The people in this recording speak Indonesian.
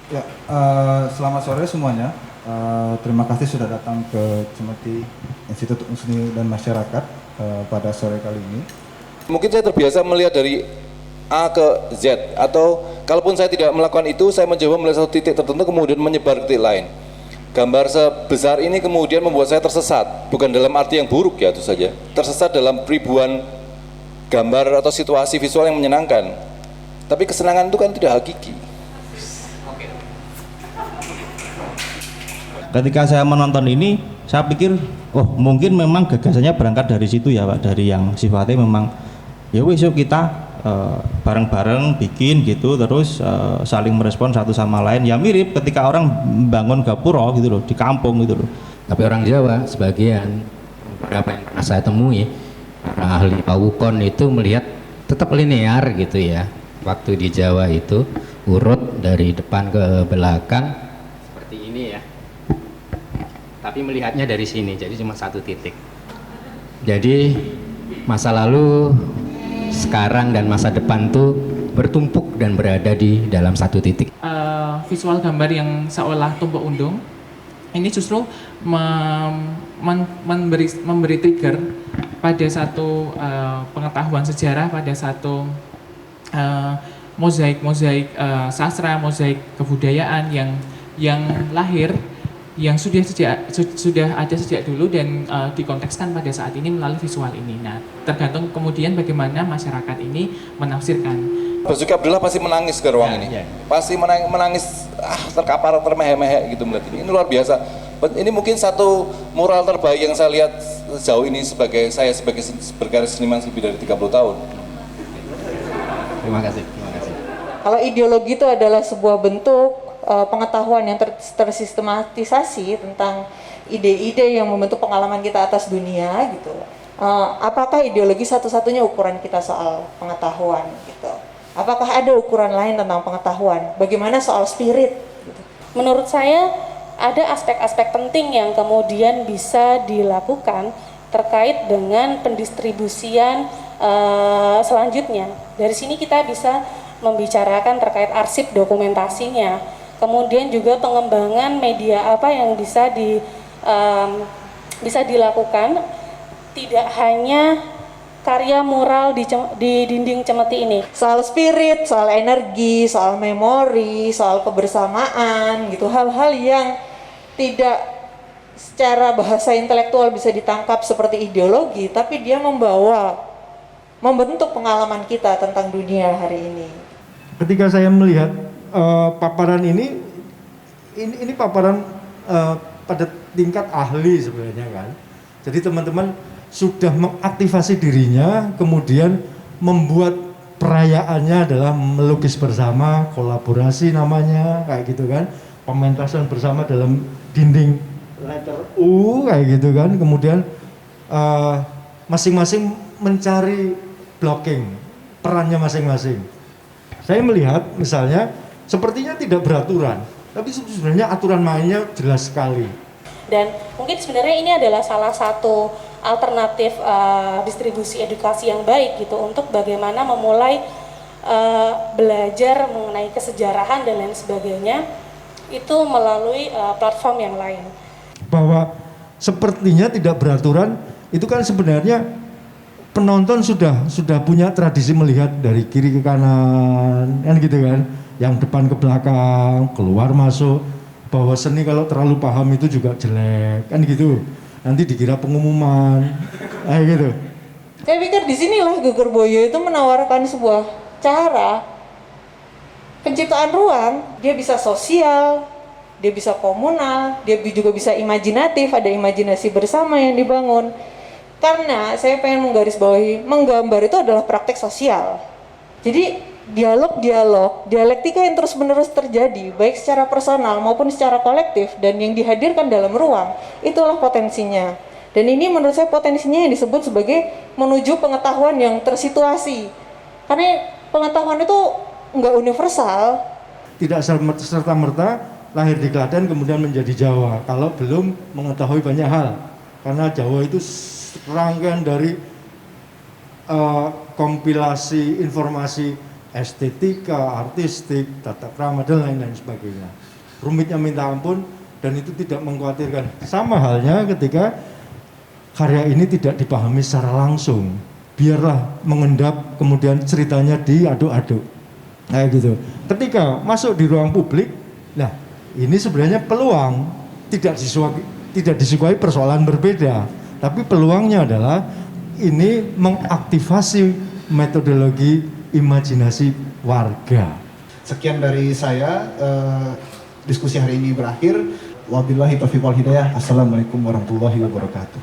Ya, selamat sore semuanya. Terima kasih sudah datang ke Cemeti Institut Seni dan Masyarakat pada sore kali ini. Mungkin saya terbiasa melihat dari A ke Z, atau kalaupun saya tidak melakukan itu, saya mencoba melihat satu titik tertentu kemudian menyebar ke titik lain. Gambar sebesar ini kemudian membuat saya tersesat, bukan dalam arti yang buruk ya, itu saja. Tersesat dalam ribuan gambar atau situasi visual yang menyenangkan. Tapi kesenangan itu kan tidak hakiki. Ketika saya menonton ini, saya pikir, oh mungkin memang gagasannya berangkat dari situ ya Pak, dari yang sifatnya memang ya wis yuk kita bareng-bareng bikin gitu, terus saling merespon satu sama lain. Ya mirip ketika orang membangun gapura gitu loh di kampung gitu loh. Tapi orang Jawa sebagian, beberapa yang pernah saya temui, para ahli pawukon itu melihat tetap linear gitu ya. Waktu di Jawa itu urut dari depan ke belakang seperti ini ya. Tapi melihatnya dari sini, jadi cuma satu titik. Jadi masa lalu, sekarang dan masa depan tuh bertumpuk dan berada di dalam satu titik. Visual gambar yang seolah tumpuk undung ini justru memberi trigger pada satu pengetahuan sejarah, pada satu mozaik sastra, mozaik kebudayaan yang lahir, yang sudah ada sejak dulu dan dikontekskan pada saat ini melalui visual ini. Nah, tergantung kemudian bagaimana masyarakat ini menafsirkan. Basuki Abdullah pasti menangis ke ruang ini. Pasti menangis, terkapar, termehek-mehek gitu melihat ini. Ini luar biasa. Ini mungkin satu mural terbaik yang saya lihat sejauh ini sebagai berkarya seniman lebih dari 30 tahun. Terima kasih. Terima kasih. Kalau ideologi itu adalah sebuah bentuk pengetahuan yang tersistematisasi tentang ide-ide yang membentuk pengalaman kita atas dunia gitu. Apakah ideologi satu-satunya ukuran kita soal pengetahuan gitu? Apakah ada ukuran lain tentang pengetahuan? Bagaimana soal spirit? Gitu. Menurut saya ada aspek-aspek penting yang kemudian bisa dilakukan terkait dengan pendistribusian selanjutnya. Dari sini kita bisa membicarakan terkait arsip dokumentasinya, kemudian juga pengembangan media apa yang bisa dilakukan, tidak hanya karya mural di dinding Cemeti ini. Soal spirit, soal energi, soal memori, soal kebersamaan gitu, hal-hal yang tidak secara bahasa intelektual bisa ditangkap seperti ideologi, tapi dia membentuk pengalaman kita tentang dunia hari ini. Ketika saya melihat paparan ini paparan pada tingkat ahli sebenarnya kan. Jadi teman-teman sudah mengaktifasi dirinya, kemudian membuat perayaannya adalah melukis bersama, kolaborasi namanya kayak gitu kan, pementasan bersama dalam dinding letter U kayak gitu kan, kemudian masing-masing mencari blocking perannya masing-masing. Saya melihat misalnya sepertinya tidak beraturan, tapi sebenarnya aturan mainnya jelas sekali. Dan mungkin sebenarnya ini adalah salah satu alternatif distribusi edukasi yang baik gitu untuk bagaimana memulai belajar mengenai kesejarahan dan lain sebagainya itu melalui platform yang lain. Bahwa sepertinya tidak beraturan itu kan sebenarnya penonton sudah punya tradisi melihat dari kiri ke kanan kan gitu kan, yang depan ke belakang, keluar masuk, bahwa seni kalau terlalu paham itu juga jelek kan gitu, nanti dikira pengumuman kayak gitu. Saya pikir di sinilah Geger Boyo itu menawarkan sebuah cara penciptaan ruang. Dia bisa sosial, dia bisa komunal, dia juga bisa imajinatif, ada imajinasi bersama yang dibangun. Karena saya pengen menggarisbawahi, menggambar itu adalah praktek sosial. Jadi dialektika yang terus-menerus terjadi, baik secara personal maupun secara kolektif, dan yang dihadirkan dalam ruang, itulah potensinya. Dan ini menurut saya potensinya yang disebut sebagai menuju pengetahuan yang tersituasi. Karena pengetahuan itu nggak universal. Tidak serta-merta lahir di Klaten kemudian menjadi Jawa, kalau belum mengetahui banyak hal. Karena Jawa itu rangkaian dari kompilasi informasi estetika, artistik, tata krama dan lain-lain sebagainya. Rumitnya minta ampun dan itu tidak mengkhawatirkan. Sama halnya ketika karya ini tidak dipahami secara langsung. Biarlah mengendap, kemudian ceritanya diaduk-aduk. Kayak gitu. Ketika masuk di ruang publik, nah ini sebenarnya peluang, tidak disukai persoalan berbeda. Tapi peluangnya adalah ini mengaktifasi metodologi imajinasi warga. Sekian dari saya, diskusi hari ini berakhir. Wabillahi taufiq wal hidayah. Assalamualaikum warahmatullahi wabarakatuh.